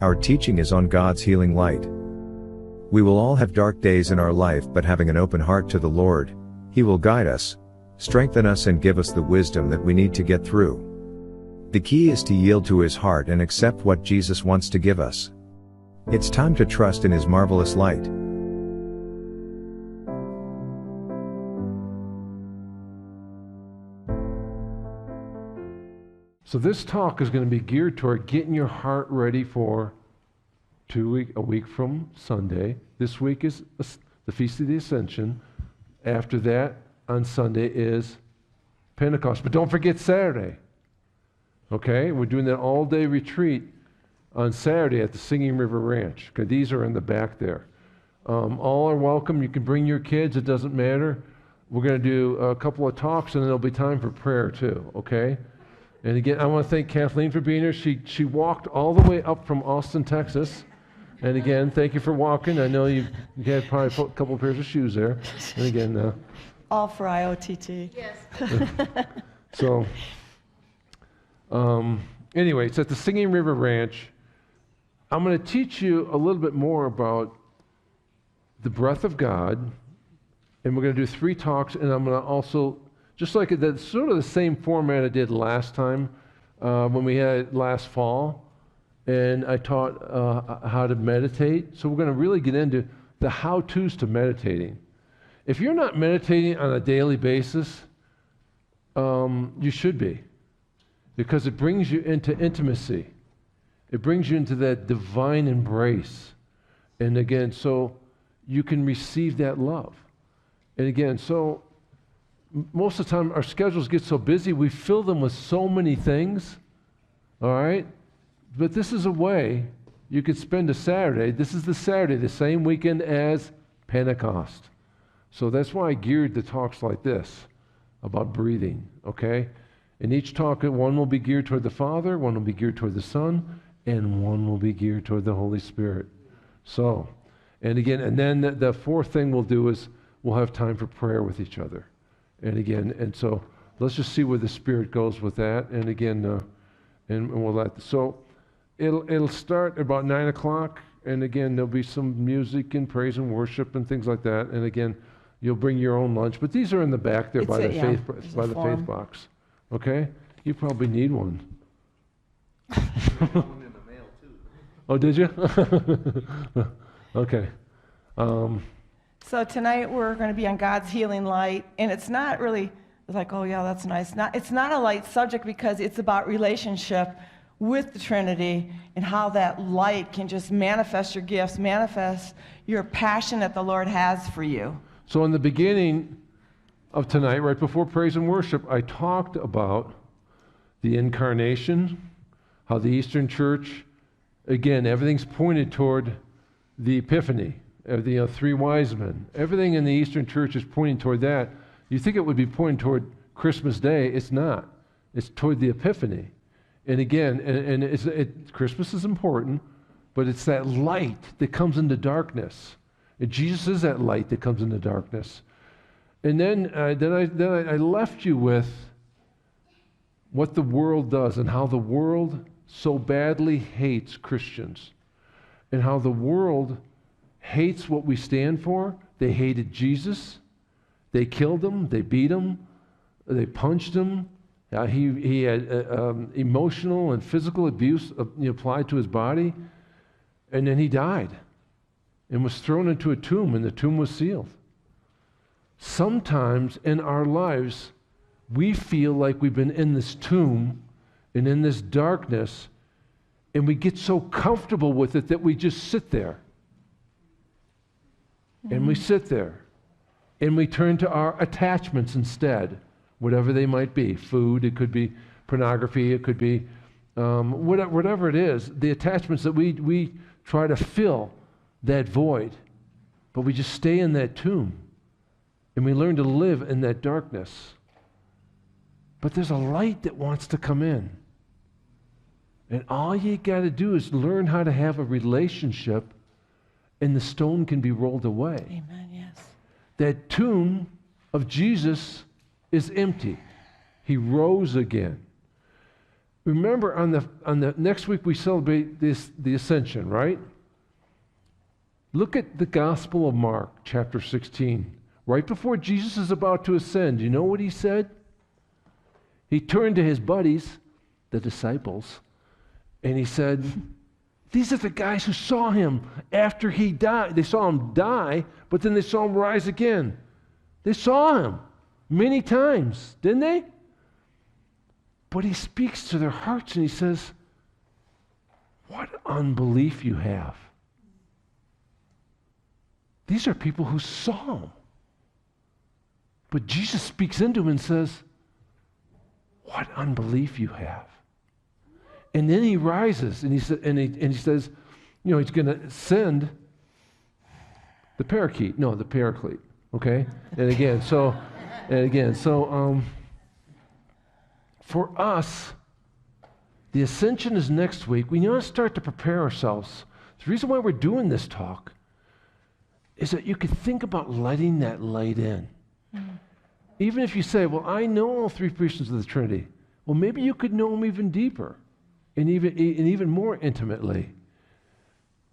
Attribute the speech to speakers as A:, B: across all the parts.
A: Our teaching is on God's healing light. We will all have dark days in our life, but having an open heart to the Lord, He will guide us, strengthen us, and give us the wisdom that we need to get through. The key is to yield to His heart and accept what Jesus wants to give us. It's time to trust in His marvelous light.
B: So this talk is going to be geared toward getting your heart ready for a week from Sunday. This week is the Feast of the Ascension. After that, on Sunday, is Pentecost. But don't forget Saturday. Okay? We're doing that all-day retreat on Saturday at the Singing River Ranch. Okay, these are in the back there. All are welcome. You can bring your kids. It doesn't matter. We're going to do a couple of talks, and then there'll be time for prayer too. Okay? And again, I want to thank Kathleen for being here. She walked all the way up from Austin, Texas. And again, thank you for walking. I know you had probably a couple of pairs of shoes there. And again,
C: all for IOTT. Yes.
B: So, anyway, it's at the Singing River Ranch. I'm going to teach you a little bit more about the breath of God. And we're going to do 3 talks. And I'm going to also, just like that's sort of the same format I did last time when we had it last fall. And I taught how to meditate. So we're going to really get into the how-tos to meditating. If you're not meditating on a daily basis, you should be, because it brings you into intimacy. It brings you into that divine embrace. And again, so you can receive that love. And again, so most of the time our schedules get so busy, we fill them with so many things, all right? But this is a way you could spend a Saturday. This is the Saturday, the same weekend as Pentecost. So that's why I geared the talks like this, about breathing, okay? In each talk, one will be geared toward the Father, one will be geared toward the Son, and one will be geared toward the Holy Spirit. So, and again, and then the 4th thing we'll do is we'll have time for prayer with each other. And again, and so let's just see where the Spirit goes with that. And again, and we'll let, so it'll start about 9 o'clock. And again, there'll be some music and praise and worship and things like that. And again, you'll bring your own lunch. But these are in the back there by the faith box. Okay? You probably need one. One in the mail too. Oh, did you? Okay.
C: So tonight we're going to be on God's healing light, and it's not really like, oh yeah, that's nice. It's not a light subject because it's about relationship with the Trinity and how that light can just manifest your gifts, manifest your passion that the Lord has for you.
B: So in the beginning of tonight, right before praise and worship, I talked about the incarnation, how the Eastern Church, again, everything's pointed toward the Epiphany, the 3 wise men. Everything in the Eastern Church is pointing toward that. You think it would be pointing toward Christmas Day. It's not. It's toward the Epiphany. And again, Christmas is important, but it's that light that comes into darkness. And Jesus is that light that comes into darkness. And then I left you with what the world does and how the world so badly hates Christians and how the world hates what we stand for. They hated Jesus. They killed him. They beat him. They punched him. He had emotional and physical abuse applied to his body. And then he died and was thrown into a tomb, and the tomb was sealed. Sometimes in our lives, we feel like we've been in this tomb and in this darkness, and we get so comfortable with it that we just sit there. Mm-hmm. And we sit there, and we turn to our attachments instead, whatever they might be. Food, it could be pornography, it could be whatever it is, the attachments that we try to fill that void, but we just stay in that tomb. And we learn to live in that darkness. But there's a light that wants to come in. And all you got to do is learn how to have a relationship, and the stone can be rolled away.
C: Amen, yes.
B: That tomb of Jesus is empty. He rose again. remember on the next week we celebrate the Ascension, right? Look at the Gospel of Mark, chapter 16. Right before Jesus is about to ascend, you know what he said? He turned to his buddies, the disciples, and he said, these are the guys who saw him after he died. They saw him die, but then they saw him rise again. They saw him many times, didn't they? But he speaks to their hearts and he says, what unbelief you have. These are people who saw him. But Jesus speaks into him and says, what unbelief you have. And then he rises and he says, he's going to send the Paraclete, okay? And again, for us, the Ascension is next week. We need to start to prepare ourselves. The reason why we're doing this talk is that you could think about letting that light in. Even if you say, well, I know all three persons of the Trinity. Well, maybe you could know them even deeper and even more intimately.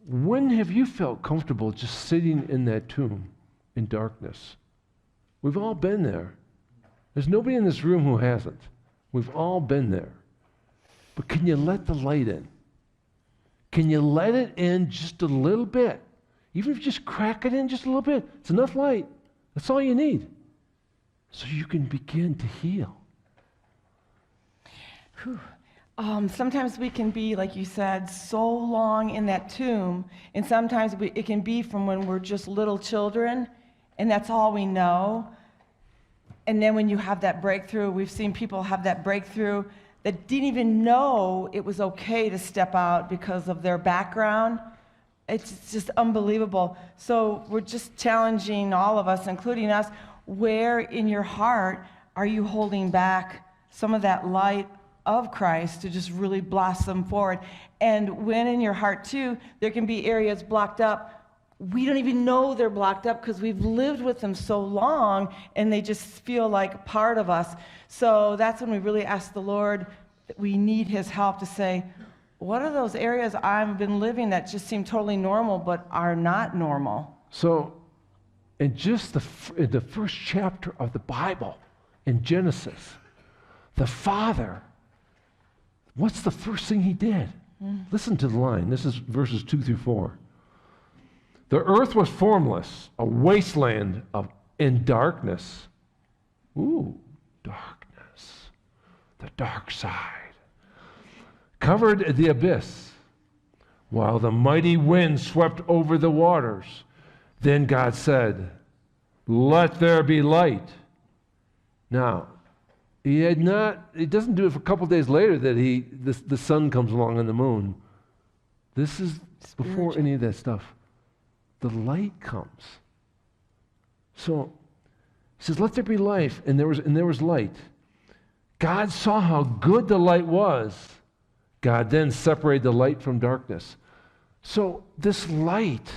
B: When have you felt comfortable just sitting in that tomb in darkness? We've all been there. There's nobody in this room who hasn't. We've all been there. But can you let the light in? Can you let it in just a little bit? Even if you just crack it in just a little bit, it's enough light. That's all you need. So you can begin to heal.
C: Sometimes we can be, like you said, so long in that tomb, and sometimes it can be from when we're just little children, and that's all we know. And then when you have that breakthrough, we've seen people have that breakthrough that didn't even know it was okay to step out because of their background. It's just unbelievable. So we're just challenging all of us, including us, where in your heart are you holding back some of that light of Christ to just really blossom forward? And when in your heart too, there can be areas blocked up. We don't even know they're blocked up because we've lived with them so long and they just feel like part of us. So that's when we really ask the Lord that we need his help to say, what are those areas I've been living that just seem totally normal but are not normal?
B: So in just in the first chapter of the Bible, in Genesis, the Father, what's the first thing he did? Listen to the line. This is verses 2 through 4. The earth was formless, a wasteland in darkness. Ooh, darkness. The dark side. Covered the abyss, while the mighty wind swept over the waters. Then God said, let there be light. Now, he doesn't do it for a couple days later that the sun comes along and the moon. This is before any of that stuff. The light comes. So he says, let there be light, and there was light. God saw how good the light was. God then separated the light from darkness. So this light,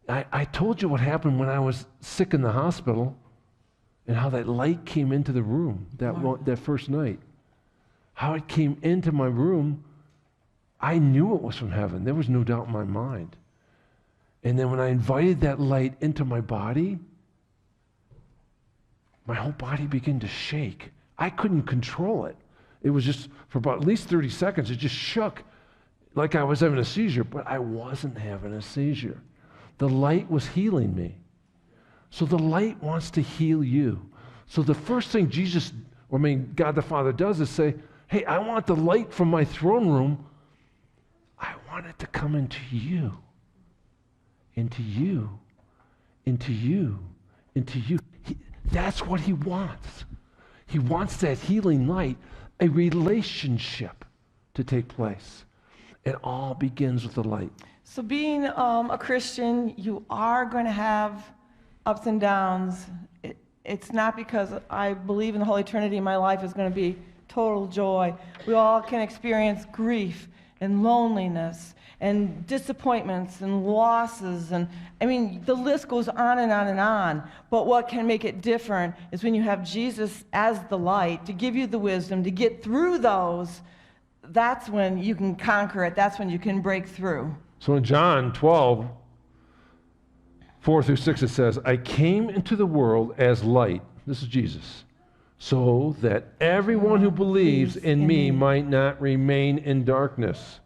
B: I told you what happened when I was sick in the hospital and how that light came into the room that first night. How it came into my room, I knew it was from heaven. There was no doubt in my mind. And then when I invited that light into my body, my whole body began to shake. I couldn't control it. It was just, for about at least 30 seconds, it just shook like I was having a seizure, but I wasn't having a seizure. The light was healing me. So the light wants to heal you. So the first thing God the Father does is say, hey, I want the light from my throne room. I want it to come into you. Into you. Into you. Into you. That's what he wants. He wants that healing light, a relationship to take place. It all begins with the light.
C: So being a Christian, you are going to have ups and downs. It's not because I believe in the Holy Trinity, my life is going to be total joy. We all can experience grief and loneliness and disappointments and losses. And I mean, the list goes on and on and on. But what can make it different is when you have Jesus as the light to give you the wisdom to get through those. That's when you can conquer it. That's when you can break through.
B: So in John 12, 4 through 6, it says, I came into the world as light. This is Jesus. So that everyone who believes in me might not remain in darkness.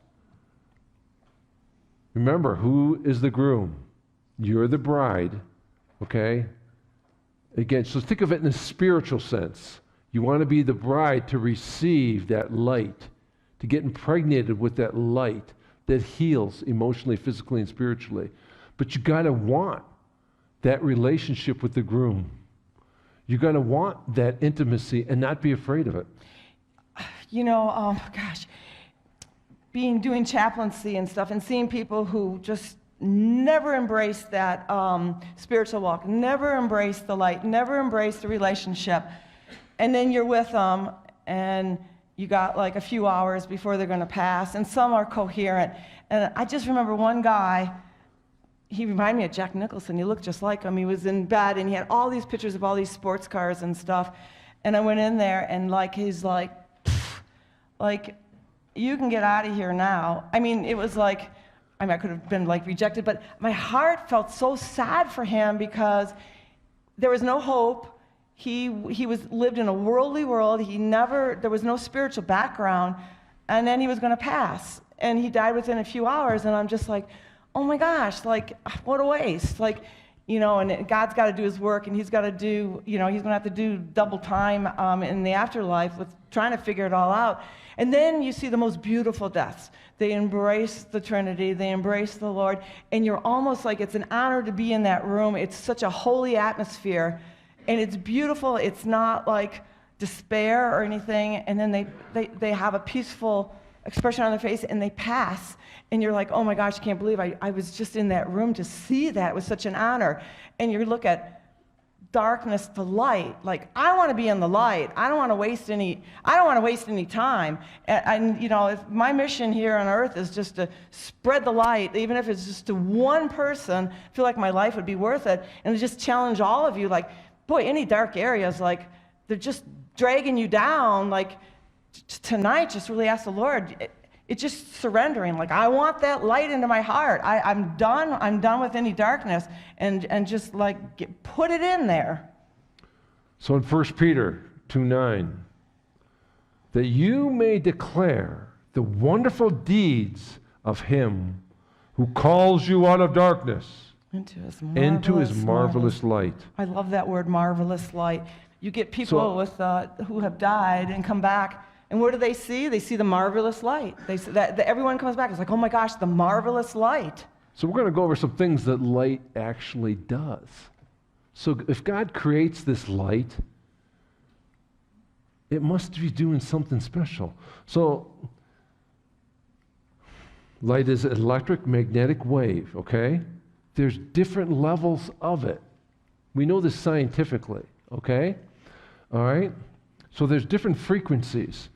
B: Remember, who is the groom? You're the bride, okay? Again, so think of it in a spiritual sense. You want to be the bride to receive that light, to get impregnated with that light that heals emotionally, physically, and spiritually. But you got to want that relationship with the groom. You got to want that intimacy and not be afraid of it.
C: You know, doing chaplaincy and stuff and seeing people who just never embrace that spiritual walk, never embrace the light, never embrace the relationship. And then you're with them and you got like a few hours before they're going to pass, and some are coherent. And I just remember one guy, he reminded me of Jack Nicholson. He looked just like him. He was in bed, and he had all these pictures of all these sports cars and stuff. And I went in there, and he's like, you can get out of here now. I mean, it was like, I could have been rejected, but my heart felt so sad for him because there was no hope. He lived in a worldly world. There was no spiritual background, and then he was going to pass. And he died within a few hours, and I'm just like, oh my gosh, what a waste. And God's got to do his work, and he's got to do, he's going to have to do double time in the afterlife with trying to figure it all out. And then you see the most beautiful deaths. They embrace the Trinity, they embrace the Lord, and you're almost like it's an honor to be in that room. It's such a holy atmosphere, and it's beautiful. It's not like despair or anything, and then they have a peaceful expression on their face, and they pass, and you're like, oh my gosh, I can't believe I was just in that room to see that. It was such an honor. And you look at darkness to light. I want to be in the light. I don't want to waste any time. And if my mission here on earth is just to spread the light, even if it's just to one person, I feel like my life would be worth it. And to just challenge all of you, boy, any dark areas, they're just dragging you down, tonight, just really ask the Lord. It's just surrendering. I want that light into my heart. I'm done with any darkness, and just put it in there.
B: So in 1 Peter 2:9, that you may declare the wonderful deeds of him who calls you out of darkness into his marvelous light. I
C: love that word, marvelous light. You get people who have died and come back. And what do they see? They see the marvelous light. They see that everyone comes back. It's like, oh my gosh, the marvelous light.
B: So we're going to go over some things that light actually does. So if God creates this light, it must be doing something special. So light is an electromagnetic wave, okay? There's different levels of it. We know this scientifically, okay? All right? So there's different frequencies.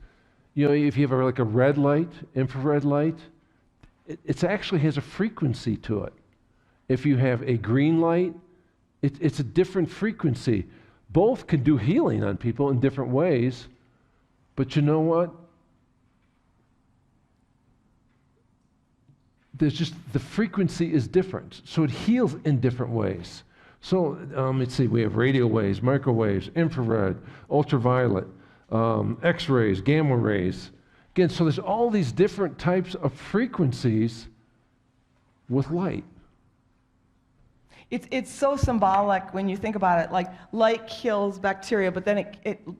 B: If you have a red light, infrared light, it actually has a frequency to it. If you have a green light, it's a different frequency. Both can do healing on people in different ways, but you know what? There's just, the frequency is different, so it heals in different ways. So let's see, we have radio waves, microwaves, infrared, ultraviolet, X-rays, gamma rays. Again, so there's all these different types of frequencies with light.
C: It's so symbolic when you think about it. Light kills bacteria, but then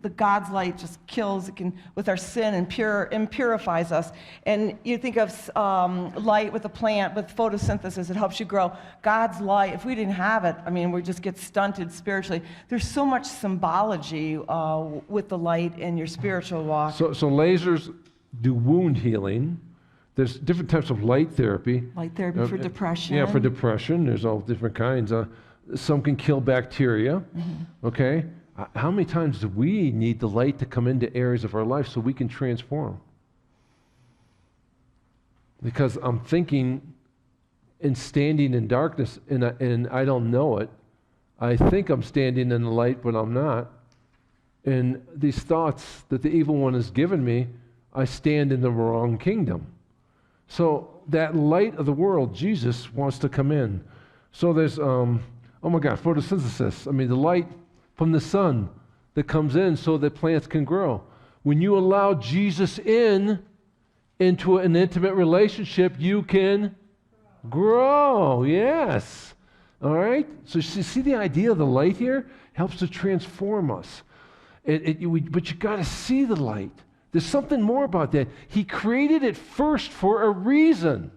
C: the God's light just kills with our sin and purifies us. And you think of light with a plant, with photosynthesis, it helps you grow. God's light, if we didn't have it, we just get stunted spiritually. There's so much symbology with the light in your spiritual walk.
B: So lasers do wound healing. There's different types of light therapy.
C: Light therapy for depression.
B: Yeah, for depression. There's all different kinds. Some can kill bacteria. Mm-hmm. Okay? How many times do we need the light to come into areas of our life so we can transform? because I'm thinking and standing in darkness, and I don't know it. I think I'm standing in the light, but I'm not. And these thoughts that the evil one has given me, I stand in the wrong kingdom. So that light of the world, Jesus wants to come in. So there's, oh my God, photosynthesis. I mean, the light from the sun that comes in so that plants can grow. When you allow Jesus into an intimate relationship, you can grow. Yes. All right? So you see the idea of the light here? Helps to transform us. But you got to see the light. There's something more about that. He created it first for a reason.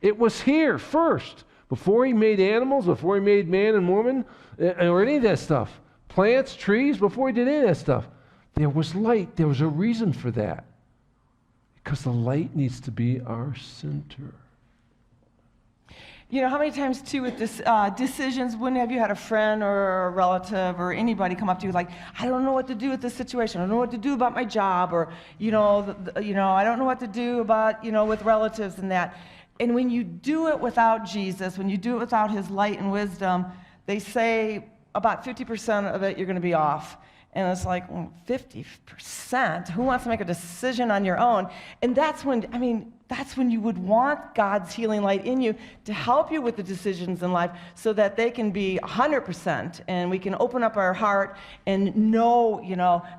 B: It was here first. Before he made animals, before he made man and woman, or any of that stuff. Plants, trees, before he did any of that stuff. There was light. There was a reason for that. Because the light needs to be our center.
C: You know, how many times, too, with this decisions, when have you had a friend or a relative or anybody come up to you like, I don't know what to do with this situation. I don't know what to do about my job, or, I don't know what to do about, with relatives and that. And when you do it without Jesus, when you do it without his light and wisdom, they say about 50% of it, you're going to be off. And it's like, 50%? Who wants to make a decision on your own? And that's when you would want God's healing light in you to help you with the decisions in life so that they can be 100%, and we can open up our heart and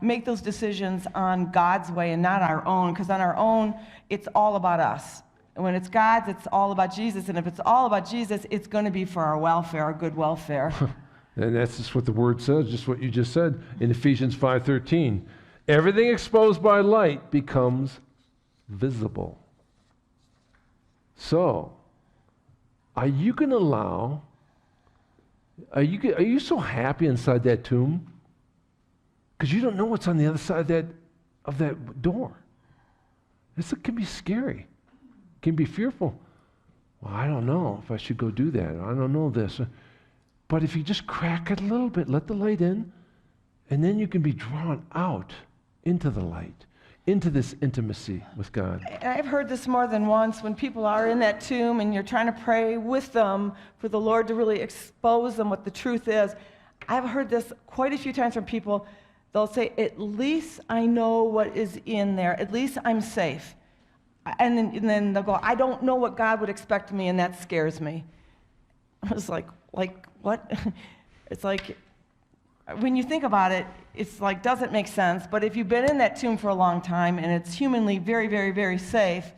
C: make those decisions on God's way and not our own, because on our own, it's all about us. And when it's God's, it's all about Jesus. And if it's all about Jesus, it's going to be for our welfare, our good welfare.
B: And that's just what the word says, just what you just said in Ephesians 5:13. Everything exposed by light becomes visible. So, are you so happy inside that tomb? Because you don't know what's on the other side of that door. This can be scary. It can be fearful. Well, I don't know if I should go do that. I don't know this. But if you just crack it a little bit, let the light in, and then you can be drawn out into the light, into this intimacy with God.
C: I've heard this more than once when people are in that tomb and you're trying to pray with them for the Lord to really expose them what the truth is. I've heard this quite a few times from people. They'll say, at least I know what is in there. At least I'm safe. And then they'll go, I don't know what God would expect of me, and that scares me. I was like what? It's like, when you think about it, it's like, doesn't make sense. But if you've been in that tomb for a long time and it's humanly very, very, very safe,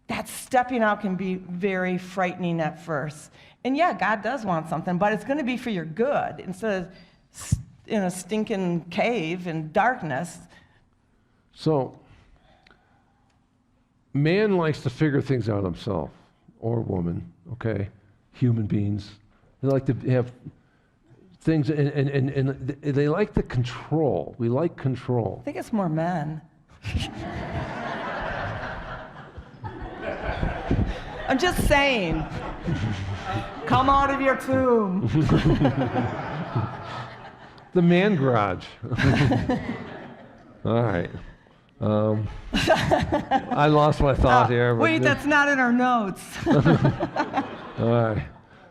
C: that stepping out can be very frightening at first. And yeah, God does want something, but it's going to be for your good instead of in a stinking cave in darkness.
B: So, man likes to figure things out himself, or woman, okay? Human beings. They like to have things, and they like the control. We like control.
C: I think it's more men. I'm just saying. Come out of your tomb.
B: The man garage. All right. I lost my thought here.
C: Wait, that's not in our notes.
B: All right.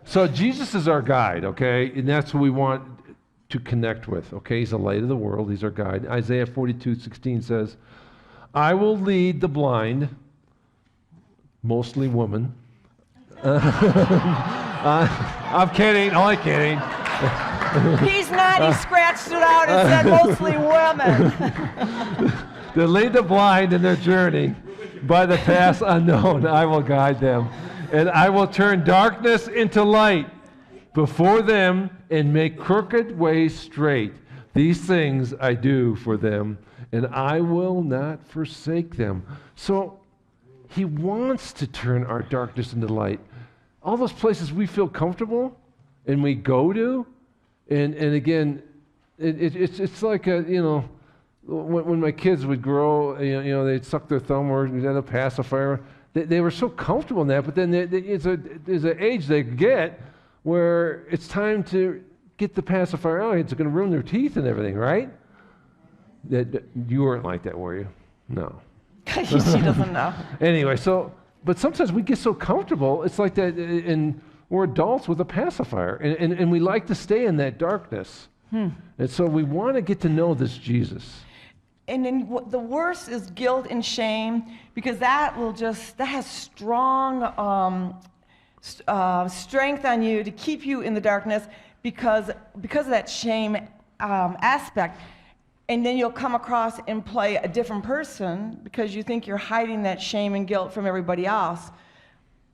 B: So Jesus is our guide, okay? And that's who we want to connect with, okay? He's the light of the world. He's our guide. Isaiah 42:16 says, I will lead the blind, mostly women. I'm kidding. Only kidding.
C: He's not. He scratched it out and said mostly women.
B: To lead the blind in their journey by the paths unknown. I will guide them. And I will turn darkness into light before them and make crooked ways straight. These things I do for them, and I will not forsake them. So he wants to turn our darkness into light. All those places we feel comfortable and we go to, and again, it's like when my kids would grow, they'd suck their thumb or they'd have a pacifier. They were so comfortable in that, but then there's an age they get where it's time to get the pacifier out. It's going to ruin their teeth and everything, right? That you weren't like that, were you? No.
C: She doesn't know.
B: Anyway, so but sometimes we get so comfortable, it's like that, and we're adults with a pacifier, and we like to stay in that darkness. And so we want to get to know this Jesus.
C: And then the worst is guilt and shame, because that has strong strength on you to keep you in the darkness because of that shame aspect. And then you'll come across and play a different person because you think you're hiding that shame and guilt from everybody else.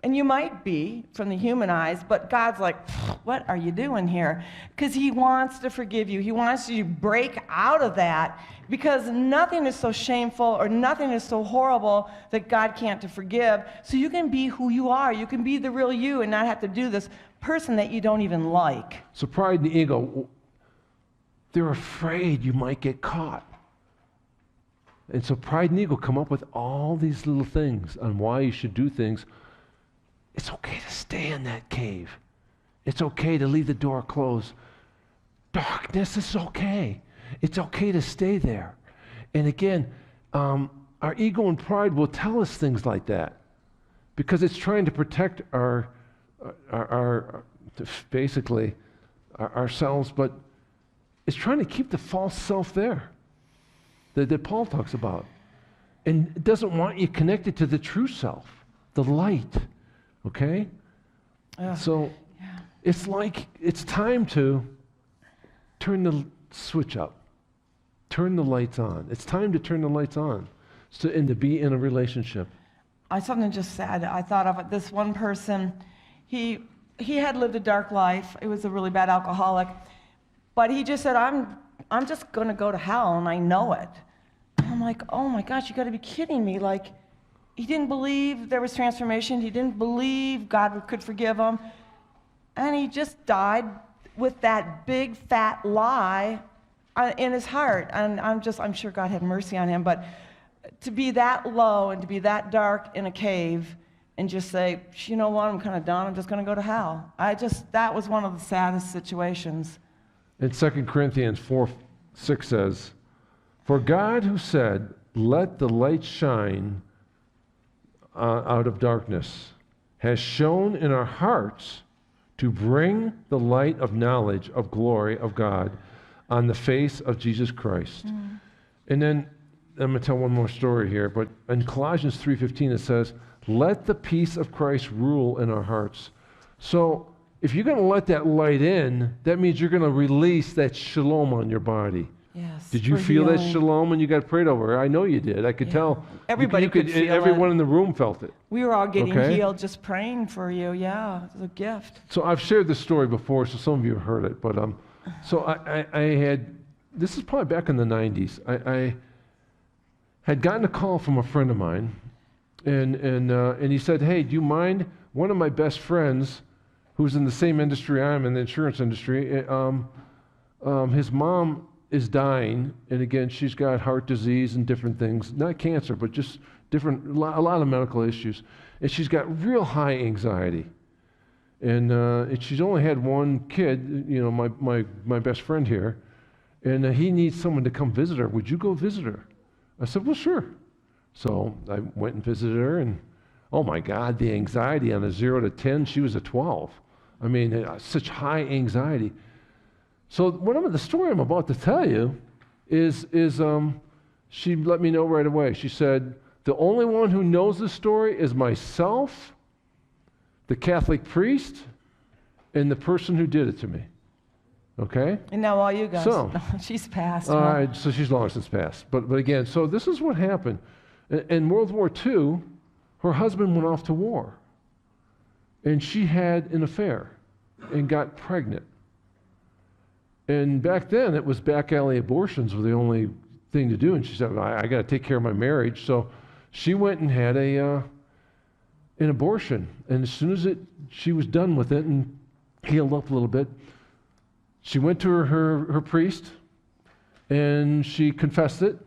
C: And you might be from the human eyes, but God's like, what are you doing here? Because he wants to forgive you. He wants you to break out of that, because nothing is so shameful or nothing is so horrible that God can't to forgive. So you can be who you are. You can be the real you and not have to do this person that you don't even like.
B: So pride and ego, they're afraid you might get caught. And so pride and ego come up with all these little things on why you should do things. It's okay to stay in that cave. It's okay to leave the door closed. Darkness is okay. It's okay to stay there. And again, our ego and pride will tell us things like that because it's trying to protect basically ourselves, but it's trying to keep the false self there that Paul talks about. And it doesn't want you connected to the true self, the light. Okay? So it's like it's time to turn the switch up. Turn the lights on. It's time to turn the lights on and to be in a relationship.
C: Something just sad. I thought of it. This one person, he had lived a dark life. He was a really bad alcoholic. But he just said, I'm just going to go to hell, and I know it. And I'm like, oh my gosh, you got to be kidding me. Like, he didn't believe there was transformation. He didn't believe God could forgive him. And he just died with that big fat lie in his heart. And I'm sure God had mercy on him. But to be that low and to be that dark in a cave and just say, you know what, I'm kind of done. I'm just going to go to hell. That was one of the saddest situations.
B: In 2 Corinthians 4:6 says, for God who said, let the light shine out of darkness, has shone in our hearts to bring the light of knowledge of glory of God on the face of Jesus Christ. And then I'm going to tell one more story here, but in Colossians 3:15 it says, let the peace of Christ rule in our hearts. So if you're going to let that light in, that means you're going to release that shalom on your body.
C: Yes.
B: Did you feel that shalom when you got prayed over? I know you did. I could tell.
C: Everybody could feel
B: everyone
C: it.
B: In the room felt it.
C: We were all getting healed just praying for you. Yeah, it was a gift.
B: So I've shared this story before, so some of you have heard it. But so I had, this is probably back in the 90s. I had gotten a call from a friend of mine, and he said, hey, do you mind? One of my best friends, who's in the same industry I'm in, the insurance industry, his mom is dying, and again, she's got heart disease and different things, not cancer, but just a lot of medical issues, and she's got real high anxiety, and she's only had one kid, my best friend here, and he needs someone to come visit her. Would you go visit her? I said, well, sure. So I went and visited her, and oh my God, the anxiety on a 0 to 10, she was a 12. I mean, such high anxiety. So the story I'm about to tell you is she let me know right away. She said, the only one who knows this story is myself, the Catholic priest, and the person who did it to me. Okay?
C: And now all you guys,
B: so,
C: she's passed.
B: All right, so she's long since passed. But again, so this is what happened. In World War II, her husband went off to war. And she had an affair and got pregnant. And back then, it was back alley abortions were the only thing to do. And she said, I got to take care of my marriage. So she went and had an abortion. And as soon as she was done with it and healed up a little bit, she went to her priest and she confessed it.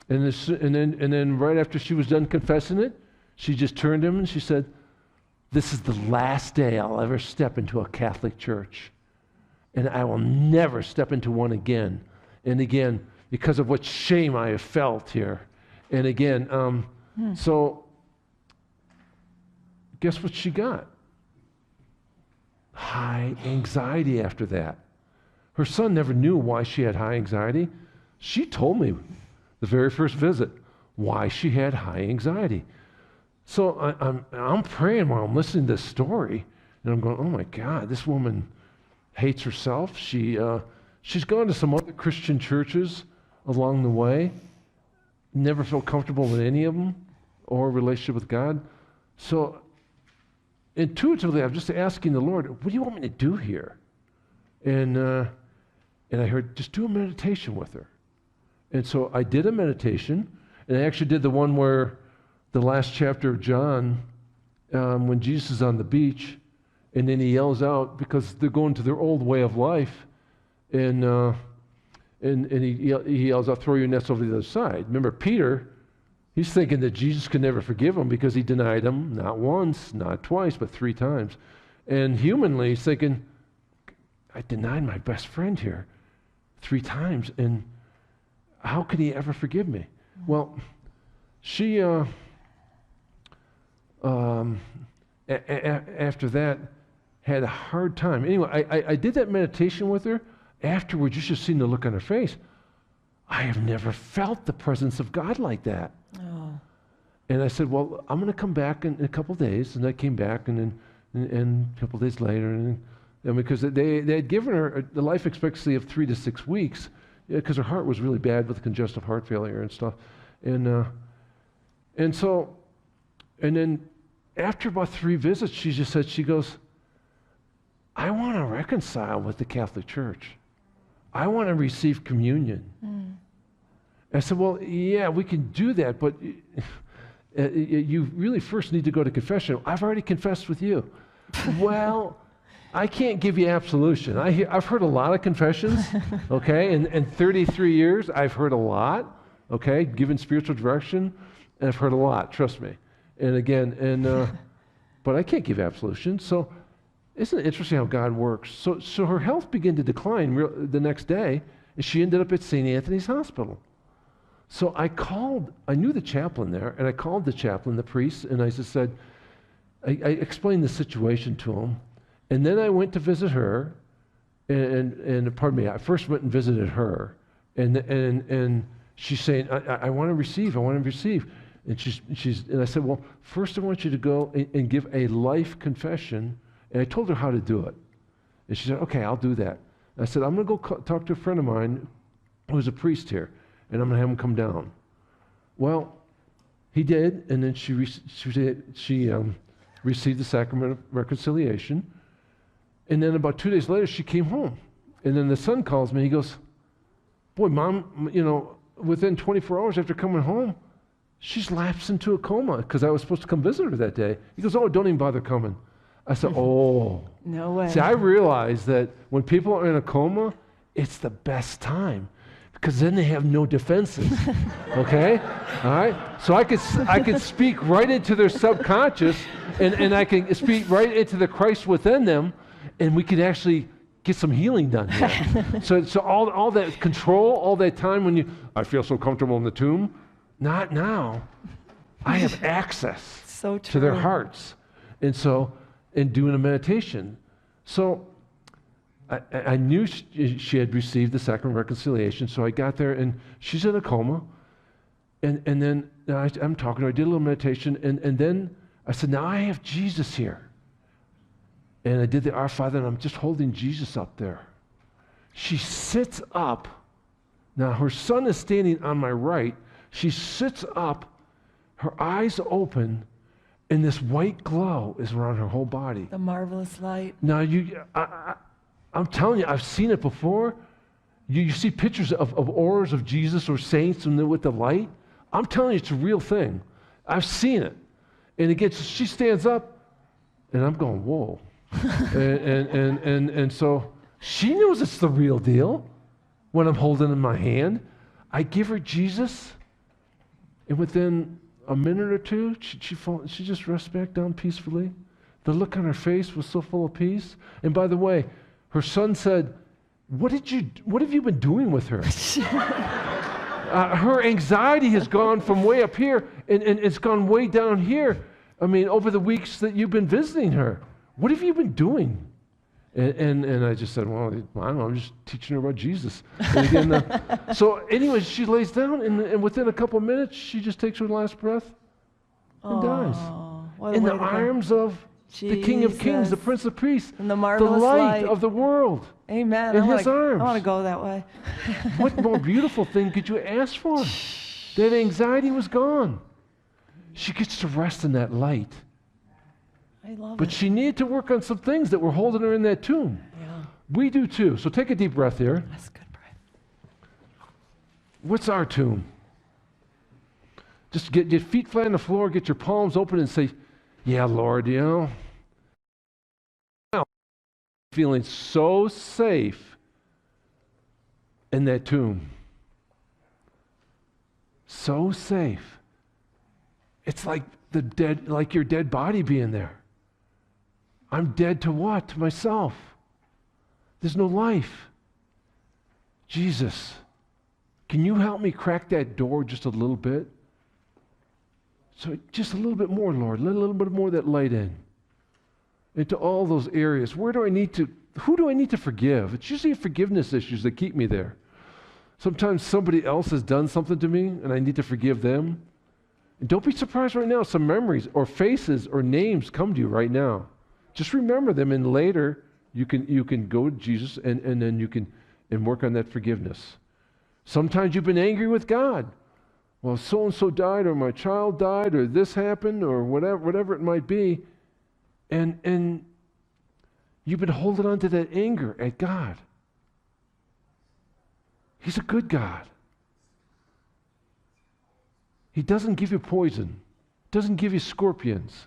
B: And then right after she was done confessing it, she just turned to him and she said, this is the last day I'll ever step into a Catholic church. And I will never step into one again. And again, because of what shame I have felt here. And again, so guess what she got? High anxiety after that. Her son never knew why she had high anxiety. She told me the very first visit why she had high anxiety. So I'm praying while I'm listening to this story, and I'm going, oh my God, this woman hates herself. She's gone to some other Christian churches along the way, never felt comfortable with any of them or relationship with God. So intuitively, I'm just asking the Lord, what do you want me to do here? And I heard, just do a meditation with her. And so I did a meditation, and I actually did the one where the last chapter of John, when Jesus is on the beach, and then he yells out because they're going to their old way of life, and he yells out, throw your nets over the other side. Remember, Peter, he's thinking that Jesus could never forgive him because he denied him not once, not twice, but 3 times. And humanly, he's thinking, I denied my best friend here 3 times, and how could he ever forgive me? Well, she, after that, had a hard time. Anyway, I did that meditation with her. Afterwards, you should have seen the look on her face. I have never felt the presence of God like that. Oh. And I said, well, I'm going to come back in a couple days. And I came back, and a couple days later, and because they had given her the life expectancy of 3 to 6 weeks, because her heart was really bad with congestive heart failure and stuff. And then after about 3 visits, she just said, she goes, I want to reconcile with the Catholic Church. I want to receive communion. I said, well, yeah, we can do that, but you really first need to go to confession. I've already confessed with you. Well, I can't give you absolution. I've heard a lot of confessions, okay? In 33 years, I've heard a lot, okay? Given spiritual direction, and I've heard a lot, trust me. And again, but I can't give absolution. So isn't it interesting how God works? So her health began to decline the next day, and she ended up at St. Anthony's Hospital. So I knew the chaplain there, and I called the chaplain, the priest, and I just said, I explained the situation to him. And then I went to visit her, and pardon me, I first went and visited her, and she's saying, I want to receive. And I said, well, first I want you to go and give a life confession. And I told her how to do it. And she said, okay, I'll do that. And I said, I'm going to go talk to a friend of mine who's a priest here, and I'm going to have him come down. Well, he did, and then she received the sacrament of reconciliation. And then about 2 days later, she came home. And then the son calls me. He goes, boy, Mom, within 24 hours after coming home, she's lapsed into a coma because I was supposed to come visit her that day. He goes, oh, don't even bother coming. I said, oh.
C: No way.
B: See, I realized that when people are in a coma, it's the best time because then they have no defenses, okay? All right? So I could speak right into their subconscious, and I can speak right into the Christ within them, and we could actually get some healing done here. So all that control, all that time when I feel so comfortable in the tomb, not now. I have access to their hearts. And doing a meditation. So I knew she had received the sacrament of reconciliation, so I got there, and she's in a coma. And then I'm talking to her. I did a little meditation, and then I said, now I have Jesus here. And I did the Our Father, and I'm just holding Jesus up there. She sits up. Now, her son is standing on my right. She sits up, her eyes open, and this white glow is around her whole body.
C: The marvelous light.
B: Now, I'm telling you, I've seen it before. You see pictures of auras of Jesus or saints with the light. I'm telling you, it's a real thing. I've seen it. And again, she stands up, and I'm going, whoa. and so she knows it's the real deal when I'm holding in my hand. I give her Jesus, and within a minute or two, she just rests back down peacefully. The look on her face was so full of peace. And by the way, her son said, what have you been doing with her? Her anxiety has gone from way up here, and it's gone way down here. I mean, over the weeks that you've been visiting her, what have you been doing? And I just said, well, I don't know, I'm just teaching her about Jesus. And again, so anyway, she lays down, and within a couple of minutes, she just takes her last breath and dies. In the arms of the King of Kings, the Prince of Peace,
C: and the
B: the
C: marvelous
B: light of the world.
C: Amen.
B: In His arms.
C: I want to go that way.
B: What more beautiful thing could you ask for? That anxiety was gone. She gets to rest in that light.
C: I love
B: But
C: it.
B: she needed to work on some things that were holding her in that tomb.
C: Yeah.
B: We do too. So take a deep breath here.
C: That's good breath.
B: What's our tomb? Just get your feet flat on the floor, get your palms open and say, yeah, Lord, you know, I'm feeling so safe in that tomb. So safe. It's like the dead, like your dead body being there. I'm dead to what? To myself. There's no life. Jesus, can you help me crack that door just a little bit? So just a little bit more, Lord. Let a little bit more of that light in. Into all those areas. Who do I need to forgive? It's usually forgiveness issues that keep me there. Sometimes somebody else has done something to me and I need to forgive them. And don't be surprised right now. Some memories or faces or names come to you right now. Just remember them, and later you can go to Jesus and then you can work on that forgiveness. Sometimes you've been angry with God. Well, so-and-so died, or my child died, or this happened, or whatever it might be. And you've been holding on to that anger at God. He's a good God. He doesn't give you poison, doesn't give you scorpions.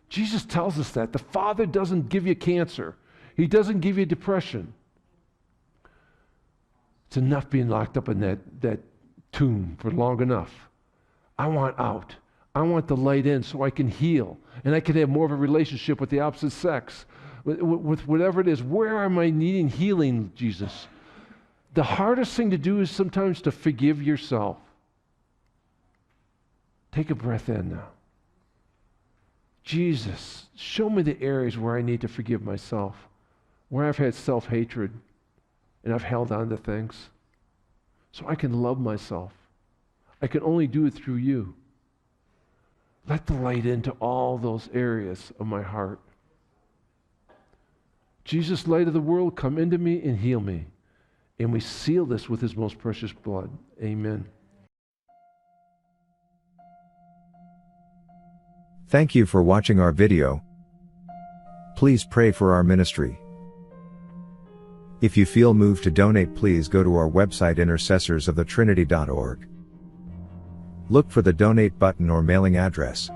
B: Jesus tells us that. The Father doesn't give you cancer. He doesn't give you depression. It's enough being locked up in that tomb for long enough. I want out. I want the light in so I can heal and I can have more of a relationship with the opposite sex, with whatever it is. Where am I needing healing, Jesus? The hardest thing to do is sometimes to forgive yourself. Take a breath in now. Jesus, show me the areas where I need to forgive myself, where I've had self-hatred and I've held on to things, so I can love myself. I can only do it through you. Let the light into all those areas of my heart. Jesus, light of the world, come into me and heal me. And we seal this with His most precious blood. Amen.
A: Thank you for watching our video. Please pray for our ministry. If you feel moved to donate, please go to our website intercessorsofthetrinity.org. Look for the donate button or mailing address.